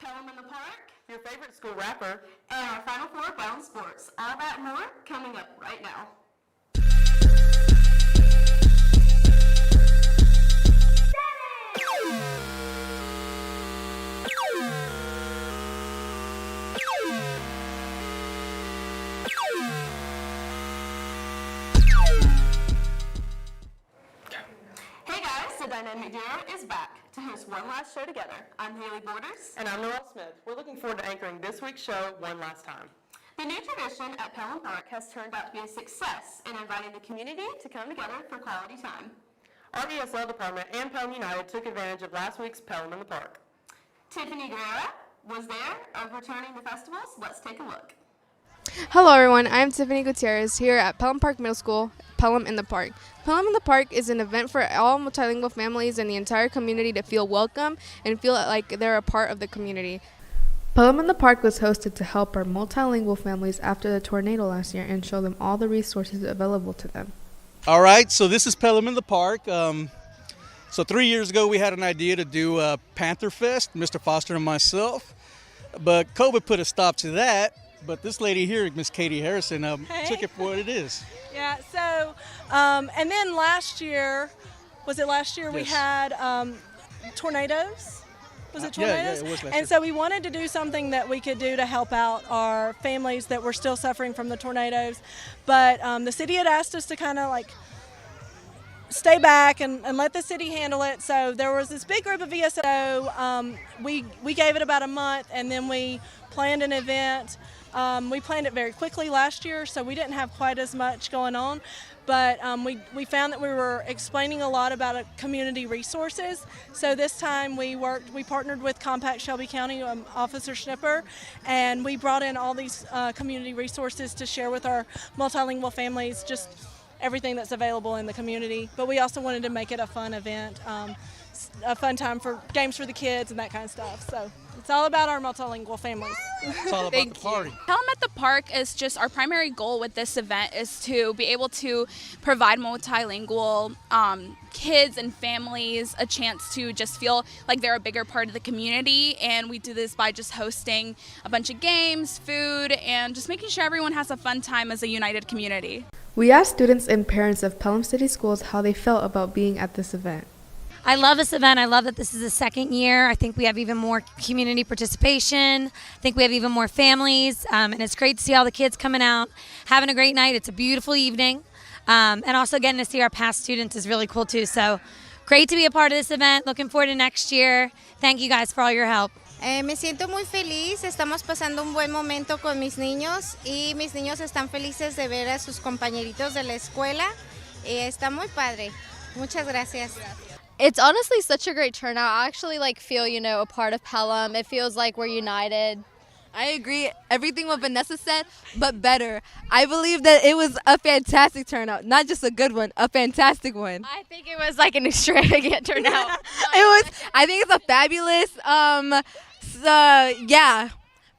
Pelham in the Park, your favorite school rapper, and our Final Four Bound Sports. All that and more coming up right now. Hey guys, the Dynamic Duo is back to host one last show together. I'm Haley Borders. and I'm Noelle Smith. We're looking forward to anchoring this week's show one last time. The new tradition at Pelham Park has turned out to be a success in inviting the community to come together for quality time. Our ESL department and Pelham United took advantage of last week's Pelham in the Park. Tiffany Guerrera was there of returning the festivals. Let's take a look. Hello everyone, I'm Tiffany Gutierrez here at Pelham Park Middle School, Pelham in the Park. Pelham in the Park is an event for all multilingual families and the entire community to feel welcome and feel like they're a part of the community. Pelham in the Park was hosted to help our multilingual families after the tornado last year and show them all the resources available to them. All right, so this is Pelham in the Park. So 3 years ago we had an idea to do a Panther Fest, Mr. Foster and myself, but COVID put a stop to that. But this lady here, Miss Katie Harrison, took it for what it is. Yeah, so, and then last year, was it last year we had tornadoes? Was it tornadoes? Yeah, it was last and year. so we wanted to do something that we could do to help out our families that were still suffering from the tornadoes. But the city had asked us to kind of like stay back and let the city handle it. So there was this big group of ESO. We gave it about a month, and then we planned an event. We planned it very quickly last year, so we didn't have quite as much going on. But we found that we were explaining a lot about community resources. So this time we partnered with Compact Shelby County Officer Schnipper, and we brought in all these community resources to share with our multilingual families, just everything that's available in the community. But we also wanted to make it a fun event, a fun time for games for the kids and that kind of stuff. So it's all about our multilingual families. It's all about the party. Pelham at the Park is just our primary goal with this event is to be able to provide multilingual kids and families a chance to just feel like they're a bigger part of the community, and we do this by just hosting a bunch of games, food, and just making sure everyone has a fun time as a united community. We asked students and parents of Pelham City Schools how they felt about being at this event. I love this event. I love that this is the second year. I think we have even more community participation. I think we have even more families. And it's great to see all the kids coming out, having a great night. It's a beautiful evening. And also getting to see our past students is really cool too. So great to be a part of this event. Looking forward to next year. Thank you guys for all your help. Me siento muy feliz, estamos pasando un buen momento con mis niños y mis niños están felices de ver a sus compañeritos de la escuela y está muy padre. Muchas gracias. It's honestly such a great turnout. I actually feel, a part of Pelham. It feels like we're united. I agree. Everything what Vanessa said, but better. I believe that it was a fantastic turnout. Not just a good one, a fantastic one. I think it was like an extravagant turnout. I think it's a fabulous, yeah.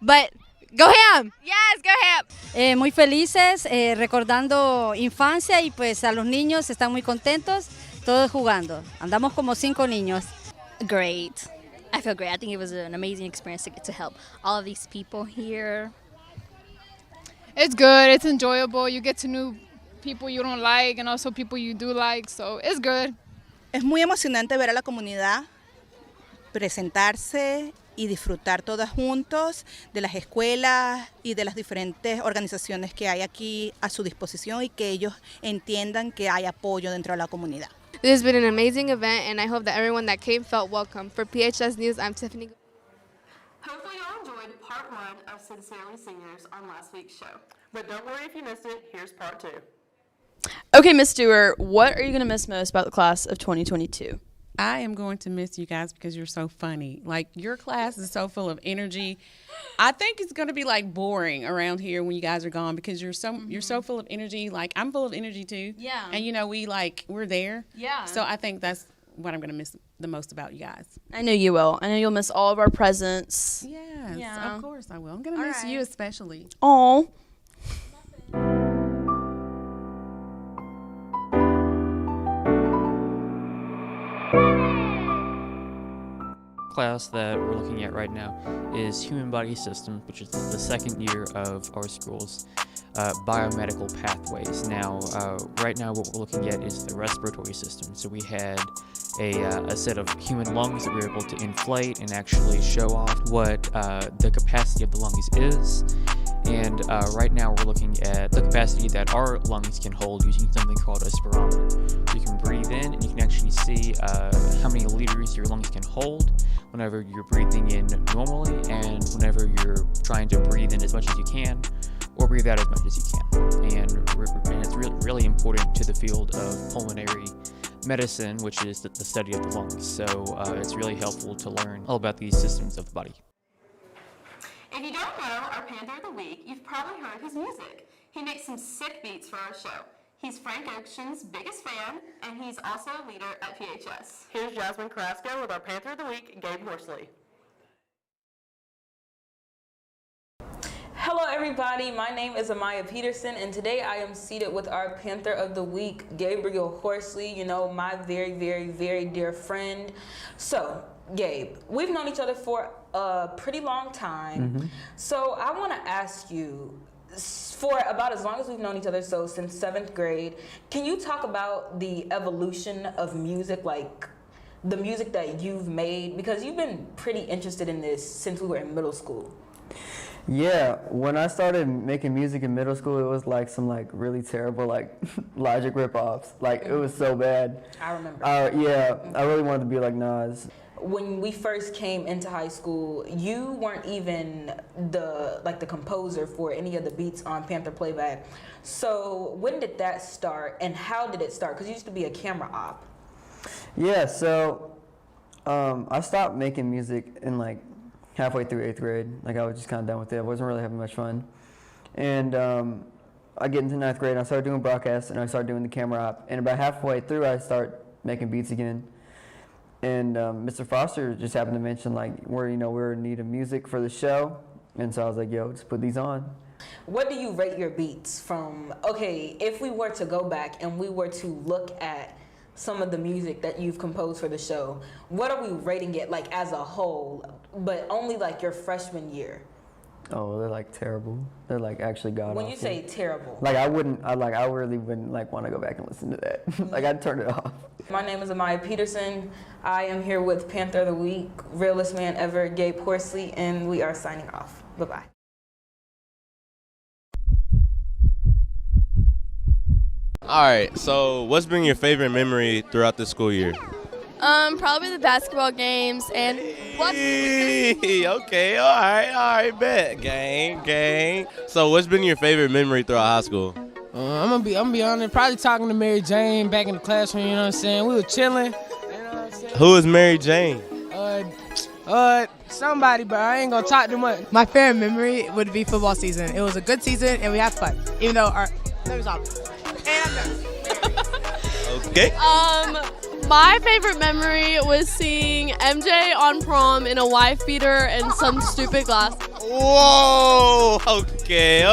But go ham. Yes, go ham. Muy felices, recordando infancia y pues a los niños están muy contentos, todos jugando. Andamos como 5 niños. Great. I feel great. I think it was an amazing experience to get to help all of these people here. It's good. It's enjoyable. You get to know people you don't like and also people you do like, so it's good. Es muy emocionante ver a la comunidad presentarse y disfrutar todos juntos de las escuelas y de las diferentes organizaciones que hay aquí a su disposición y que ellos entiendan que hay apoyo dentro de la comunidad. This has been an amazing event, and I hope that everyone that came felt welcome. For PHS News, I'm Tiffany. Hopefully you all enjoyed part one of Sincerely Seniors on last week's show. But don't worry if you missed it, here's part 2. Okay, Miss Stewart, what are you going to miss most about the class of 2022? I am going to miss you guys because you're so funny. Like, your class is so full of energy. I think it's going to be like boring around here when you guys are gone because you're so full of energy. Like, I'm full of energy too. Yeah. And we're there. Yeah. So I think that's what I'm going to miss the most about you guys. I know you will. I know you'll miss all of our presents. Yes, Yeah. of course I will. I'm going to miss you especially. Aw. class that we're looking at right now is Human Body Systems, which is the second year of our school's biomedical pathways. Now, right now what we're looking at is the respiratory system. So we had a set of human lungs that we were able to inflate and actually show off what the capacity of the lungs is. And right now we're looking at the capacity that our lungs can hold using something called a spirometer. So you can breathe in and you can actually see how many liters your lungs can hold whenever you're breathing in normally and whenever you're trying to breathe in as much as you can or breathe out as much as you can. And it's really important to the field of pulmonary medicine, which is the study of the lungs. So it's really helpful to learn all about these systems of the body. If you don't know our Panther of the Week, you've probably heard his music. He makes some sick beats for our show. He's Frank Ocean's biggest fan, and he's also a leader at PHS. Here's Jasmine Carrasco with our Panther of the Week, Gabe Horsley. Hello everybody, my name is Amaya Peterson and today I am seated with our Panther of the Week, Gabriel Horsley, you know, my very, very, very dear friend. So, Gabe, we've known each other for a pretty long time. So I want to ask you, for about as long as we've known each other, so since 7th grade, can you talk about the evolution of music, like the music that you've made? Because you've been pretty interested in this since we were in middle school. Yeah, when I started making music in middle school, it was like some like really terrible like Logic rip-offs. Like it was so bad. I remember. Yeah, I really wanted to be like Nas. When we first came into high school, you weren't even the composer for any of the beats on Panther Playback. So when did that start and how did it start? Because you used to be a camera op. Yeah, so I stopped making music in like halfway through 8th grade. Like I was just kind of done with it. I wasn't really having much fun. And I get into 9th grade and I started doing broadcasts and I started doing the camera op. And about halfway through I start making beats again. And Mr. Foster just happened to mention like we're in need of music for the show. And so I was like, yo, just put these on. What do you rate your beats from, okay, if we were to go back and we were to look at some of the music that you've composed for the show, what are we rating it like as a whole, but only like your freshman year? Oh, they're like terrible. They're like actually god awful. When you say terrible. Like I really wouldn't like want to go back and listen to that. Like I'd turn it off. My name is Amaya Peterson. I am here with Panther of the Week, realest man ever, Gabe Horsley, and we are signing off. Bye-bye. All right, so what's been your favorite memory throughout the school year? Probably the basketball games and Okay, all right, bet. Gang. So what's been your favorite memory throughout high school? I'm gonna be honest, probably talking to Mary Jane back in the classroom, you know what I'm saying? We were chilling, you know what I'm saying? Who is Mary Jane? Somebody, but I ain't gonna talk too much. My favorite memory would be football season. It was a good season and we had fun, even though our nerves off. Okay. My favorite memory was seeing MJ on prom in a wife beater and some stupid glass. Whoa! Okay.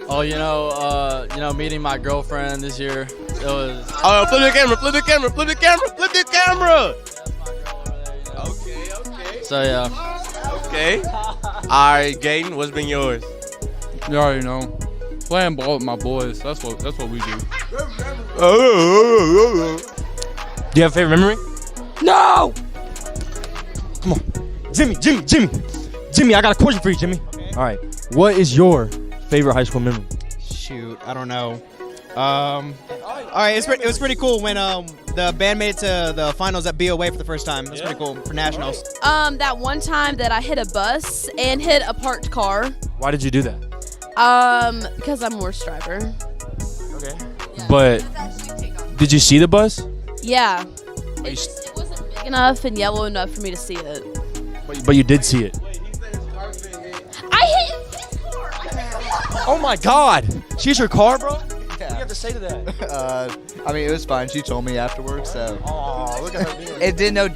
Oh, meeting my girlfriend this year. It was. Oh, flip the camera. Okay. So yeah. Okay. All right, Gaten, what's been yours? You already know. Playing ball with my boys. That's what we do. Do you have a favorite memory? No! Come on. Jimmy, I got a question for you, Jimmy. All right. What is your favorite high school memory? Shoot, I don't know. All right, it was pretty cool when the band made it to the finals at BOA for the first time. It was pretty cool for nationals. That one time that I hit a bus and hit a parked car. Why did you do that? Because I'm a worse driver. Okay. But did you see the bus? Yeah. It wasn't big enough and yellow enough for me to see it. But you did see it. I hit his car. Oh my God! She's your car, bro? What do you have to say to that? I mean, it was fine. She told me afterwards, so. Oh, look at her. It didn't.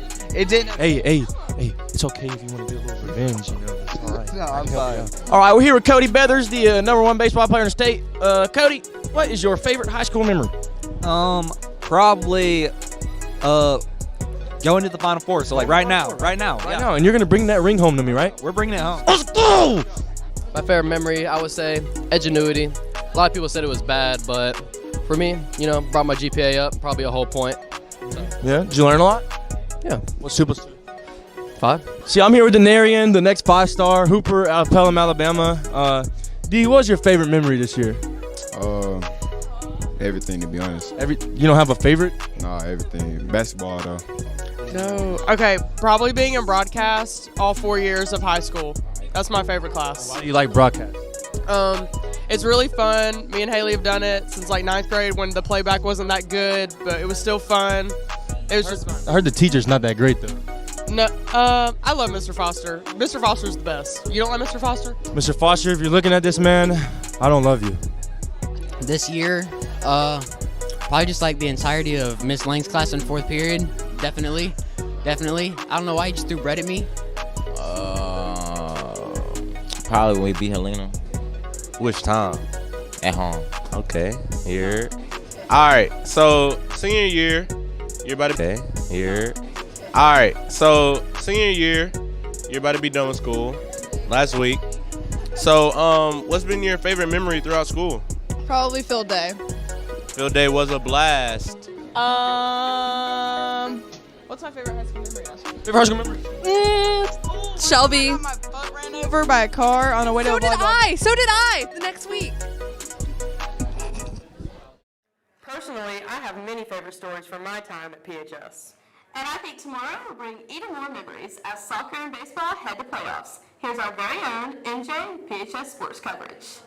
Hey, it's okay if you want to do a little revenge, you know. It's all right. No, I'm fine. All right, we're here with Cody Beathers, the #1 baseball player in the state. Cody, what is your favorite high school memory? Probably, going to the Final Four. So, like, right now. Right now, and you're going to bring that ring home to me, right? We're bringing it home. Let's go! My favorite memory, I would say, Edgenuity. A lot of people said it was bad, but for me, brought my GPA up, probably a whole point. So. Yeah? Did you learn a lot? Yeah. What's 2 + 2? 5. See, I'm here with Denarian, the next 5-star hooper out of Pelham, Alabama. D, what was your favorite memory this year? Everything, to be honest. You don't have a favorite? Nah, everything. Basketball, though. No. Okay, probably being in broadcast all 4 years of high school. That's my favorite class. Why do you like broadcast? It's really fun. Me and Haley have done it since like 9th grade when the playback wasn't that good, but it was still fun. It was just fun. I heard the teacher's not that great, though. No, I love Mr. Foster. Mr. Foster's the best. You don't like Mr. Foster? Mr. Foster, if you're looking at this, man, I don't love you. This year, probably just like the entirety of Miss Lang's class in 4th period. Definitely. I don't know why you just threw bread at me. Probably when we beat Helena. Which time? At home. Okay. Here. All right. So senior year, you're about to. Okay. Here. All right. So senior year, you're about to be done with school. Last week. So what's been your favorite memory throughout school? Probably field day. Field day was a blast. What's my favorite high school memory? Favorite high school memory? Shelby. My butt ran over by a car on the way to a volleyball. So did I. The next week. Personally, I have many favorite stories from my time at PHS. And I think tomorrow will bring even more memories as soccer and baseball head to playoffs. Here's our very own MJ PHS sports coverage.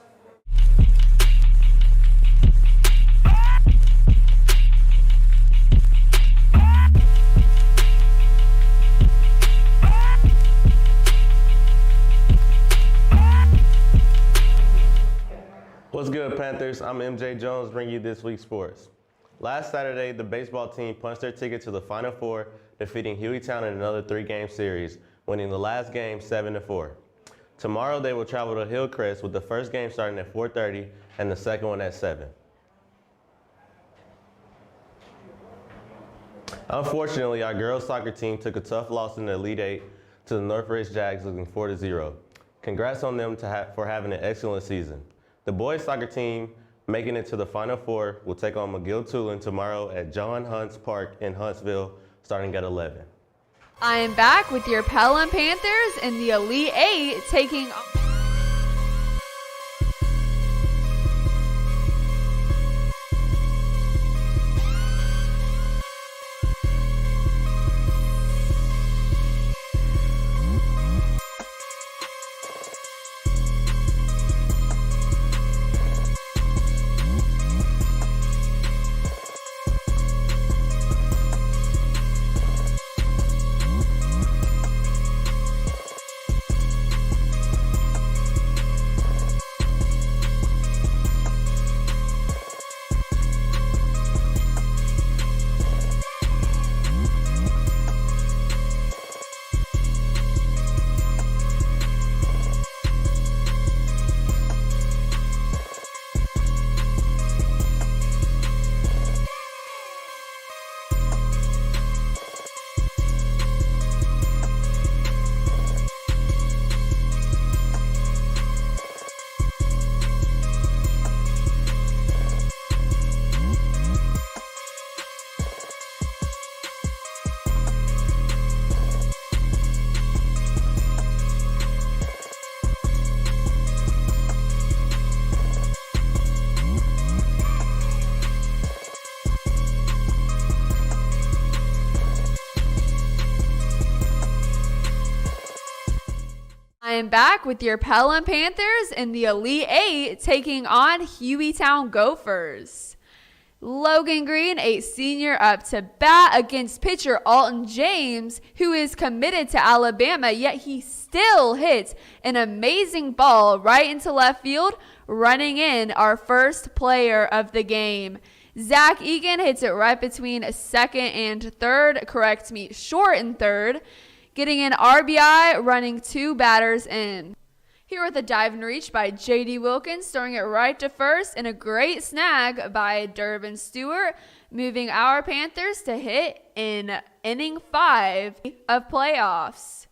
What's good, Panthers? I'm MJ Jones bringing you this week's sports. Last Saturday, the baseball team punched their ticket to the Final Four, defeating Hueytown in another 3-game series, winning the last game 7-4. Tomorrow, they will travel to Hillcrest with the first game starting at 4:30 and the second one at 7. Unfortunately, our girls soccer team took a tough loss in the Elite 8 to the Northridge Jags, losing 4-0. Congrats on them for having an excellent season. The boys soccer team making it to the Final Four will take on McGill-Tulane tomorrow at John Hunt's Park in Huntsville, starting at 11. I am back with your Pelham Panthers in the Elite 8 taking on. I am back with your Pelham Panthers in the Elite 8 taking on Hueytown Gophers. Logan Green, a senior, up to bat against pitcher Alton James, who is committed to Alabama, yet he still hits an amazing ball right into left field, running in our first player of the game. Zach Egan hits it right between second and third, short and third, getting an RBI, running 2 batters in. Here with a dive and reach by J.D. Wilkins, throwing it right to first, and a great snag by Durbin Stewart, moving our Panthers to hit in inning 5 of playoffs.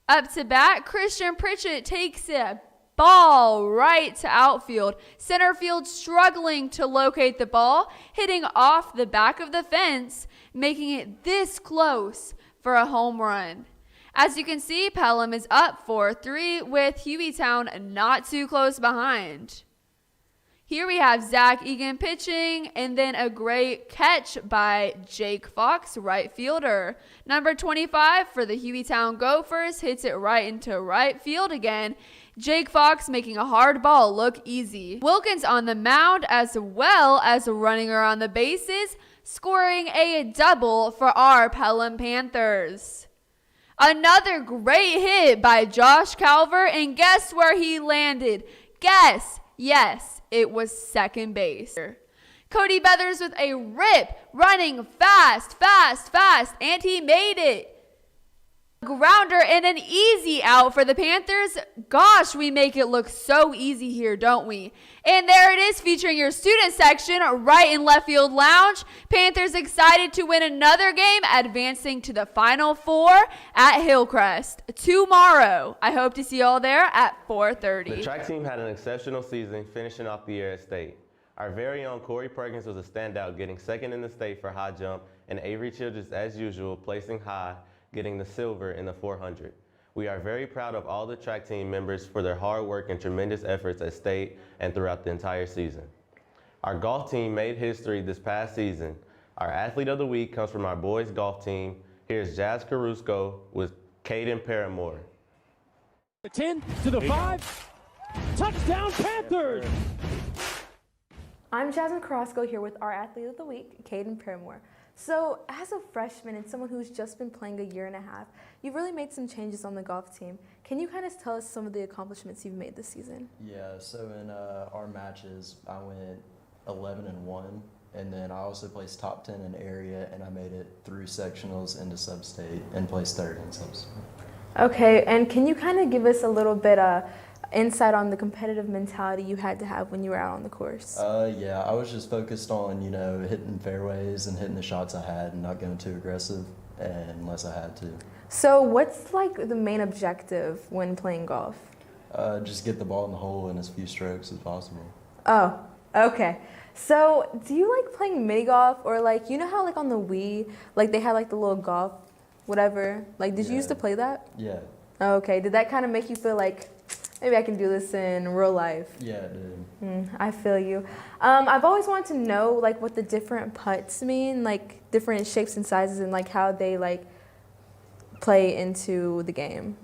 Up to bat, Christian Pritchett takes a ball right to outfield. Center field struggling to locate the ball, hitting off the back of the fence, making it this close for a home run. As you can see, Pelham is up 4-3 with Hueytown not too close behind. Here we have Zach Egan pitching, and then a great catch by Jake Fox, right fielder. Number 25 for the Hueytown Gophers hits it right into right field again. Jake Fox making a hard ball look easy. Wilkins on the mound as well as running around the bases, scoring a double for our Pelham Panthers. Another great hit by Josh Calvert, and guess where he landed? Guess. Yes, it was second base. Cody Beathers with a rip, running fast, and he made it. Grounder and an easy out for the Panthers. Gosh, we make it look so easy here, don't we? And there it is, featuring your student section right in left field lounge. Panthers excited to win another game, advancing to the Final Four at Hillcrest tomorrow. I hope to see you all there at 4:30. The track team had an exceptional season, finishing off the year at state. Our very own Corey Perkins was a standout, getting second in the state for high jump, and Avery Childress, as usual, placing high, getting the silver in the 400. We are very proud of all the track team members for their hard work and tremendous efforts at state and throughout the entire season. Our golf team made history this past season. Our athlete of the week comes from our boys golf team. Here's Jazz Caruso with Caden Paramore. The 10 to the 5. Touchdown Panthers! I'm Jasmine Carrasco here with our athlete of the week, Caden Paramore. So as a freshman and someone who's just been playing a year and a half, you've really made some changes on the golf team. Can you kind of tell us some of the accomplishments you've made this season? Yeah, so in our matches, I went 11-1, and then I also placed top 10 in area, and I made it through sectionals into sub-state and placed third in sub-state. Okay, and can you kind of give us a little bit insight on the competitive mentality you had to have when you were out on the course? Yeah, I was just focused on, hitting fairways and hitting the shots I had and not going too aggressive unless I had to. So what's like the main objective when playing golf? Just get the ball in the hole in as few strokes as possible. Oh, okay. So do you like playing mini golf, or like, you know how like on the Wii, like they had like the little golf, whatever? Like, did you used to play that? Yeah. Okay, did that kind of make you feel like, maybe I can do this in real life? Yeah, it did. I feel you. I've always wanted to know like what the different putts mean, like different shapes and sizes, and like how they like play into the game.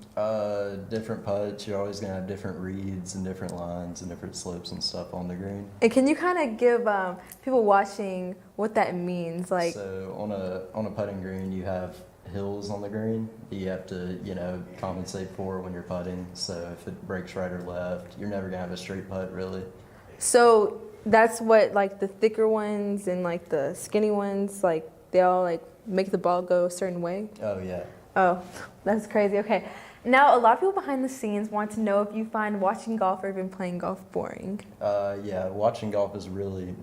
Different putts, you're always gonna have different reads and different lines and different slopes and stuff on the green. And can you kind of give people watching what that means? Like, so on a putting green, you have hills on the green that you have to, compensate for when you're putting. So if it breaks right or left, you're never gonna have a straight putt, really. So that's what like the thicker ones and like the skinny ones, like they all like make the ball go a certain way? Oh yeah. Oh, that's crazy. Okay. Now, a lot of people behind the scenes want to know if you find watching golf or even playing golf boring. Yeah, watching golf is really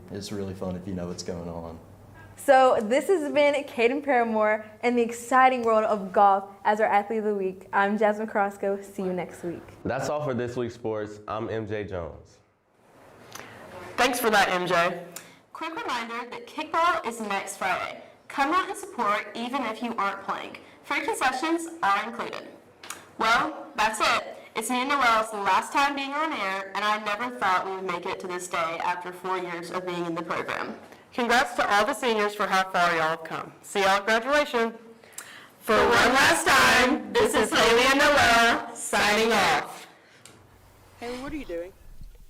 fun if you know what's going on. So this has been Caden Paramore and the exciting world of golf as our athlete of the week. I'm Jasmine Carrasco. See you next week. That's all for this week's sports. I'm MJ Jones. Thanks for that, MJ. Quick reminder that kickball is next Friday. Come out and support even if you aren't playing. Free concessions are included. Well, that's it. It's me and Noelle's last time being on air, and I never thought we would make it to this day after 4 years of being in the program. Congrats to all the seniors for how far y'all have come. See y'all at graduation. For one last time, this is Haley and Noelle signing off. Haley, what are you doing?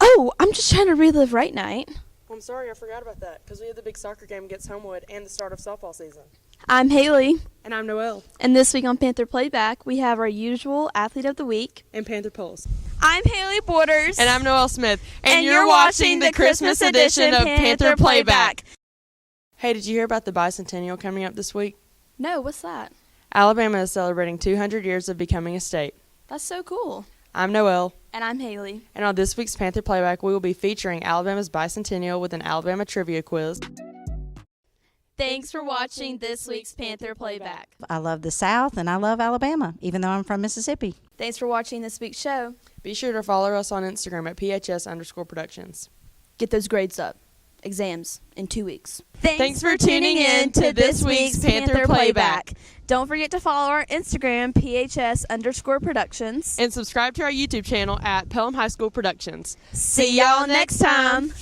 Oh, I'm just trying to relive right night. Well, I'm sorry, I forgot about that, because we had the big soccer game against Homewood and the start of softball season. I'm Haley. And I'm Noelle. And this week on Panther Playback, we have our usual Athlete of the Week. And Panther Polls. I'm Haley Borders. And I'm Noelle Smith. And you're watching the Christmas edition of Panther Playback. Hey, did you hear about the bicentennial coming up this week? No, what's that? Alabama is celebrating 200 years of becoming a state. That's so cool. I'm Noelle. And I'm Haley. And on this week's Panther Playback, we will be featuring Alabama's bicentennial with an Alabama trivia quiz. Thanks for watching this week's Panther Playback. I love the South and I love Alabama, even though I'm from Mississippi. Thanks for watching this week's show. Be sure to follow us on Instagram at PHS_productions. Get those grades up. Exams in 2 weeks. Thanks for tuning in to this week's Panther Playback. Don't forget to follow our Instagram, PHS_productions. And subscribe to our YouTube channel at Pelham High School Productions. See y'all next time.